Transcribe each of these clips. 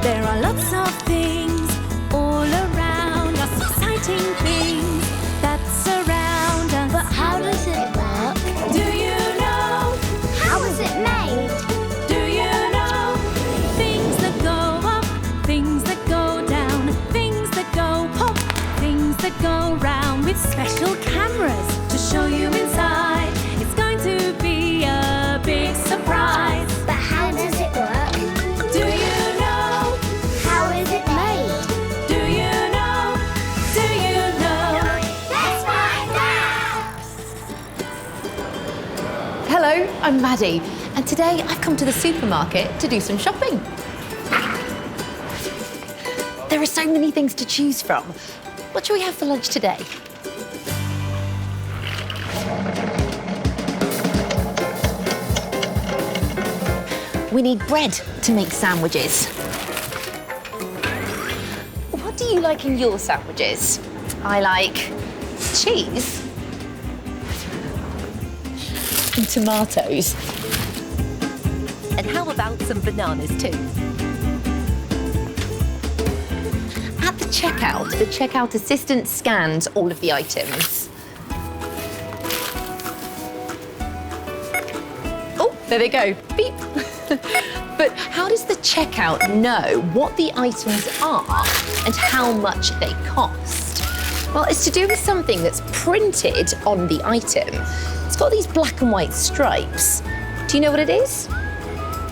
There are lots of things all around us, exciting things that surround us. But how does it work? Do you know? How is it made? Do you know? Things that go up, things that go down, things that go pop, things that go round, with special cameras to show you inside. It's going to be a big surprise. But how does it work? Do you know? How is it made? Do you know? Do you know? Let's find out! Hello, I'm Maddie, and today I've come to the supermarket to do some shopping. There are so many things to choose from. What shall we have for lunch today? We need bread to make sandwiches. What do you like in your sandwiches? I like cheese and tomatoes. And how about some bananas too? At the checkout assistant scans all of the items. Oh, there they go, beep. But how does the checkout know what the items are and how much they cost? Well, it's to do with something that's printed on the item. It's got these black and white stripes. Do you know what it is?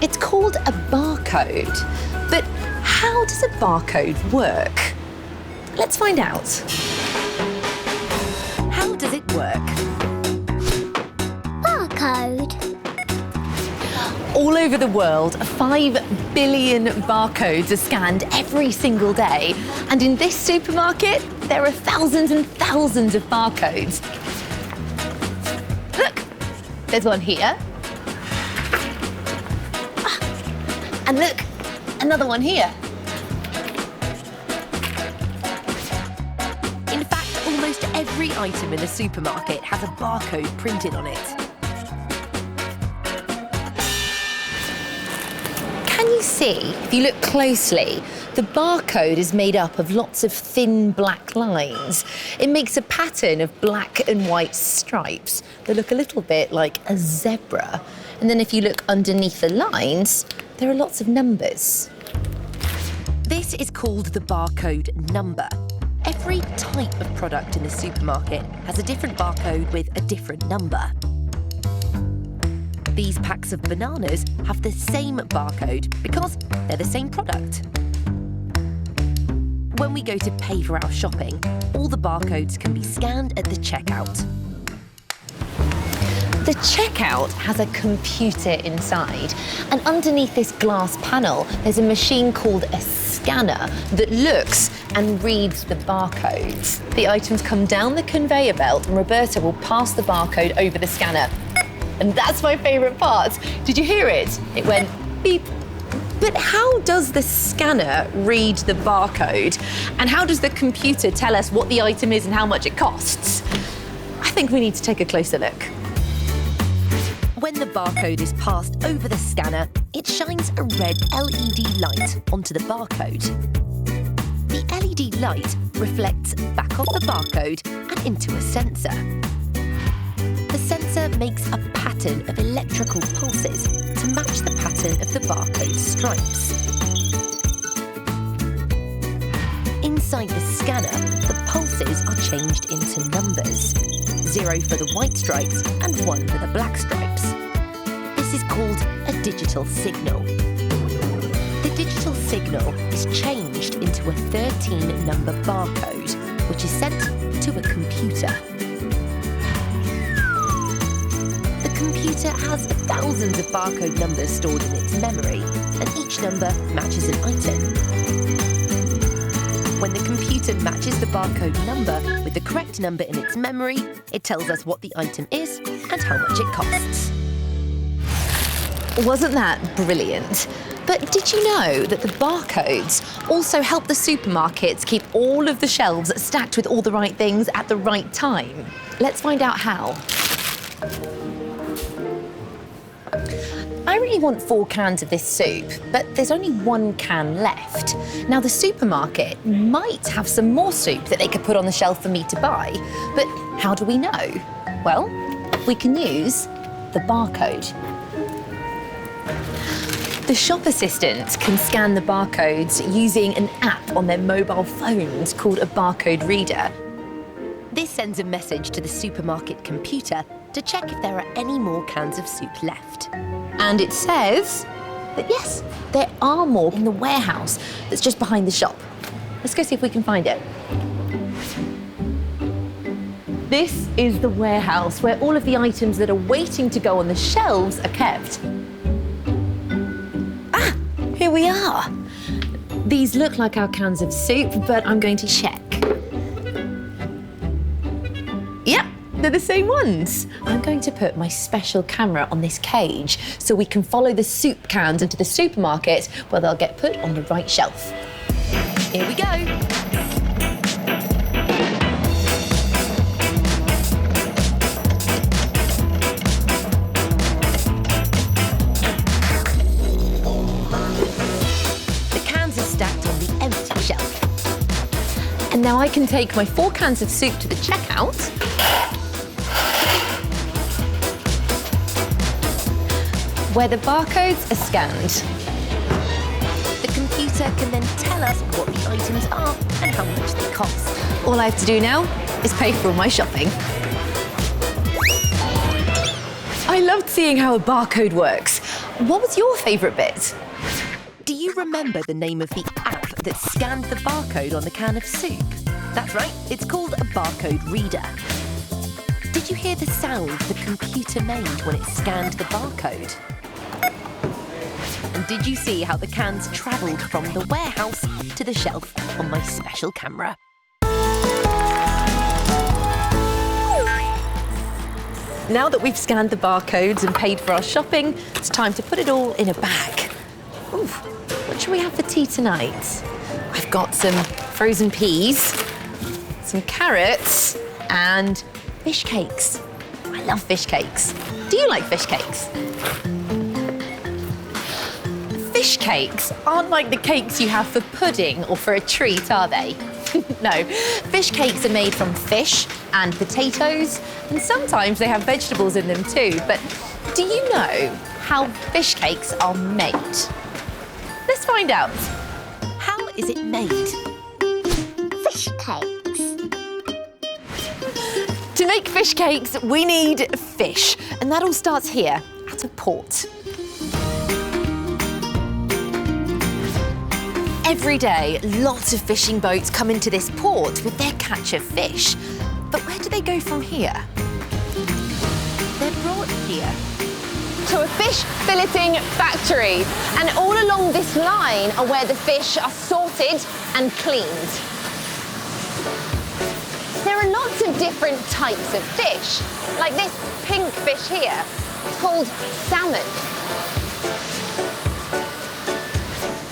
It's called a barcode. But how does a barcode work? Let's find out. How does it work? Barcode. All over the world, 5 billion barcodes are scanned every single day. And in this supermarket, there are thousands and thousands of barcodes. Look, there's one here. And look, another one here. In fact, almost every item in the supermarket has a barcode printed on it. Can you see, if you look closely, the barcode is made up of lots of thin black lines. It makes a pattern of black and white stripes that look a little bit like a zebra. And then if you look underneath the lines, there are lots of numbers. This is called the barcode number. Every type of product in the supermarket has a different barcode with a different number. These packs of bananas have the same barcode because they're the same product. When we go to pay for our shopping, all the barcodes can be scanned at the checkout. The checkout has a computer inside, and underneath this glass panel, there's a machine called a scanner that looks and reads the barcodes. The items come down the conveyor belt, and Roberta will pass the barcode over the scanner. And that's my favourite part. Did you hear it? It went beep. But how does the scanner read the barcode? And how does the computer tell us what the item is and how much it costs? I think we need to take a closer look. When the barcode is passed over the scanner, it shines a red LED light onto the barcode. The LED light reflects back off the barcode and into a sensor. The sensor makes a pattern of electrical pulses to match the pattern of the barcode stripes. Inside the scanner, the pulses are changed into numbers. 0 for the white stripes and 1 for the black stripes. This is called a digital signal. The digital signal is changed into a 13-number barcode, which is sent to a computer. The computer has thousands of barcode numbers stored in its memory, and each number matches an item. When the computer matches the barcode number with the correct number in its memory, it tells us what the item is and how much it costs. Wasn't that brilliant? But did you know that the barcodes also help the supermarkets keep all of the shelves stacked with all the right things at the right time? Let's find out how. I really want 4 cans of this soup, but there's only 1 can left. Now, the supermarket might have some more soup that they could put on the shelf for me to buy, but how do we know? Well, we can use the barcode. The shop assistants can scan the barcodes using an app on their mobile phones called a barcode reader. This sends a message to the supermarket computer to check if there are any more cans of soup left. And it says that yes, there are more in the warehouse that's just behind the shop. Let's go see if we can find it. This is the warehouse where all of the items that are waiting to go on the shelves are kept. Ah, here we are. These look like our cans of soup, but I'm going to check. Yep, they're the same ones. I'm going to put my special camera on this cage so we can follow the soup cans into the supermarket where they'll get put on the right shelf. Here we go. And now I can take my 4 cans of soup to the checkout. Where the barcodes are scanned. The computer can then tell us what the items are and how much they cost. All I have to do now is pay for all my shopping. I loved seeing how a barcode works. What was your favourite bit? Do you remember the name of the app that scanned the barcode on the can of soup? That's right, it's called a barcode reader. Did you hear the sound the computer made when it scanned the barcode? And did you see how the cans travelled from the warehouse to the shelf on my special camera? Now that we've scanned the barcodes and paid for our shopping, it's time to put it all in a bag. Ooh, what should we have for tea tonight? I've got some frozen peas, some carrots, and fish cakes. I love fish cakes. Do you like fish cakes? Fish cakes aren't like the cakes you have for pudding or for a treat, are they? No, fish cakes are made from fish and potatoes, and sometimes they have vegetables in them too. But do you know how fish cakes are made? Let's find out. How is it made? Fish cakes. To make fish cakes, we need fish, and that all starts here at a port. Every day, lots of fishing boats come into this port with their catch of fish. But where do they go from here? They're brought here. To a fish filleting factory. And all along this line are where the fish are sorted and cleaned. There are lots of different types of fish, like this pink fish here. It's called salmon.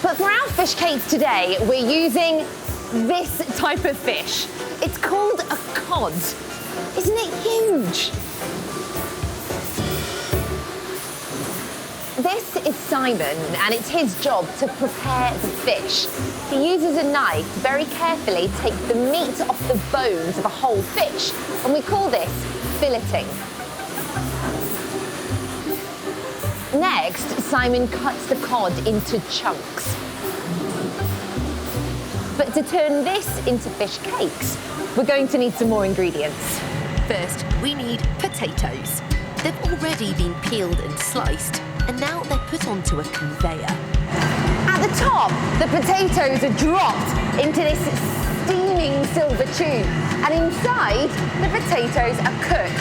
But for our fish cakes today, we're using this type of fish. It's called a cod. Isn't it huge? This is Simon, and it's his job to prepare the fish. He uses a knife to very carefully take the meat off the bones of a whole fish, and we call this filleting. Next, Simon cuts the cod into chunks. But to turn this into fish cakes, we're going to need some more ingredients. First, we need potatoes. They've already been peeled and sliced, and now they're put onto a conveyor. At the top, the potatoes are dropped into this steaming silver tube, and inside, the potatoes are cooked.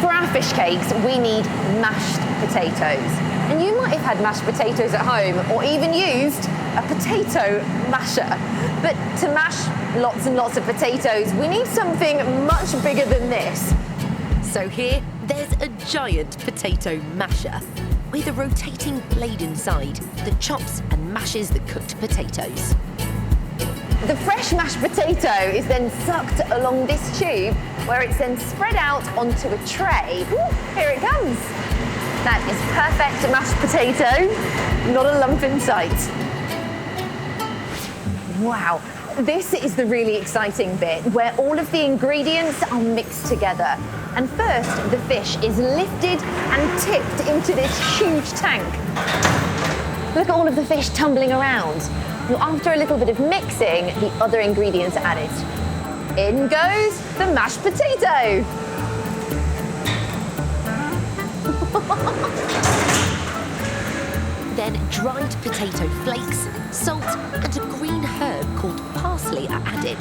For our fish cakes, we need mashed potatoes. And you might have had mashed potatoes at home or even used a potato masher. But to mash lots and lots of potatoes, we need something much bigger than this. So here, there's a giant potato masher with a rotating blade inside that chops and mashes the cooked potatoes. The fresh mashed potato is then sucked along this tube where it's then spread out onto a tray. Ooh, here it comes. That is perfect mashed potato, not a lump in sight. Wow, this is the really exciting bit where all of the ingredients are mixed together. And first, the fish is lifted and tipped into this huge tank. Look at all of the fish tumbling around. Now, after a little bit of mixing, the other ingredients are added. In goes the mashed potato. Then dried potato flakes, salt and a green herb called parsley are added.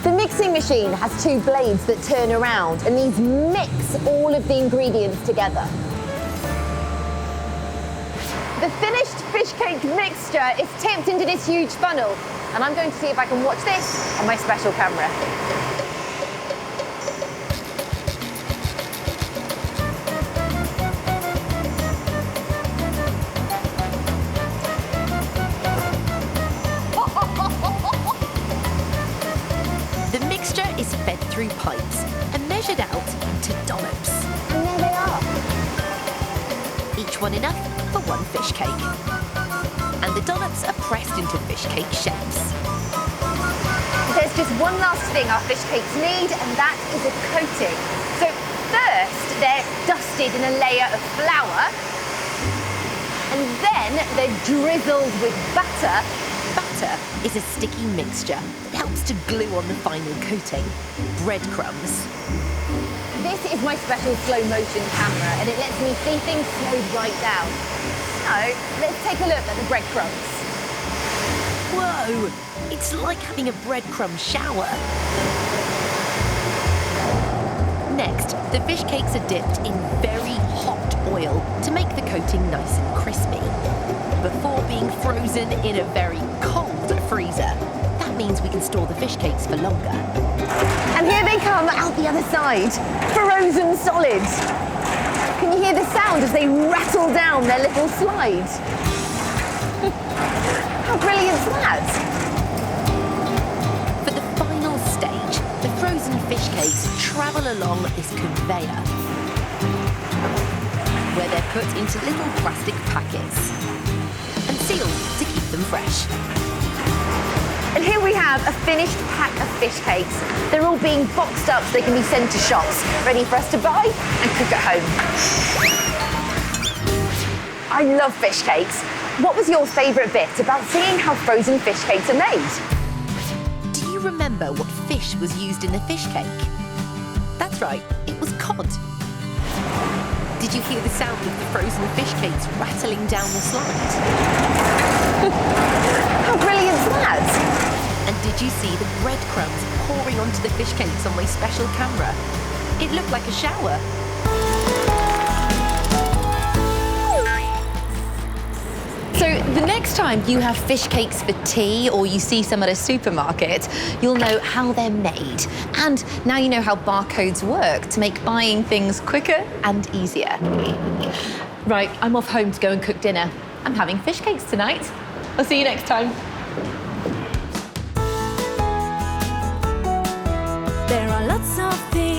The mixing machine has two blades that turn around, and these mix all of the ingredients together. The finished fish cake mixture is tipped into this huge funnel, and I'm going to see if I can watch this on my special camera. The mixture is fed through pipes and measured out into dollops. And there they are. Each one enough for one fish cake. And the dollops are pressed into fish cake shapes. There's just one last thing our fish cakes need, and that is a coating. So first, they're dusted in a layer of flour, and then they're drizzled with butter. Butter is a sticky mixture that helps to glue on the final coating, breadcrumbs. This is my special slow motion camera, and it lets me see things slowed right down. So let's take a look at the breadcrumbs. Whoa! It's like having a breadcrumb shower. Next, the fish cakes are dipped in very hot oil to make the coating nice and crispy, before being frozen in a very cold freezer. That means we can store the fish cakes for longer. And here they come out the other side, frozen solid. Can you hear the sound as they rattle down their little slide? How brilliant is that? For the final stage, the frozen fish cakes travel along this conveyor, where they're put into little plastic packets and sealed to keep them fresh. And here we have a finished pack of fish cakes. They're all being boxed up so they can be sent to shops, ready for us to buy and cook at home. I love fish cakes. What was your favourite bit about seeing how frozen fish cakes are made? Do you remember what fish was used in the fish cake? That's right, it was cod. Did you hear the sound of the frozen fish cakes rattling down the slide? How brilliant is that? And did you see the breadcrumbs pouring onto the fish cakes on my special camera? It looked like a shower. So the next time you have fish cakes for tea or you see some at a supermarket, you'll know how they're made. And now you know how barcodes work to make buying things quicker and easier. Right, I'm off home to go and cook dinner. I'm having fish cakes tonight. I'll see you next time. There are lots of things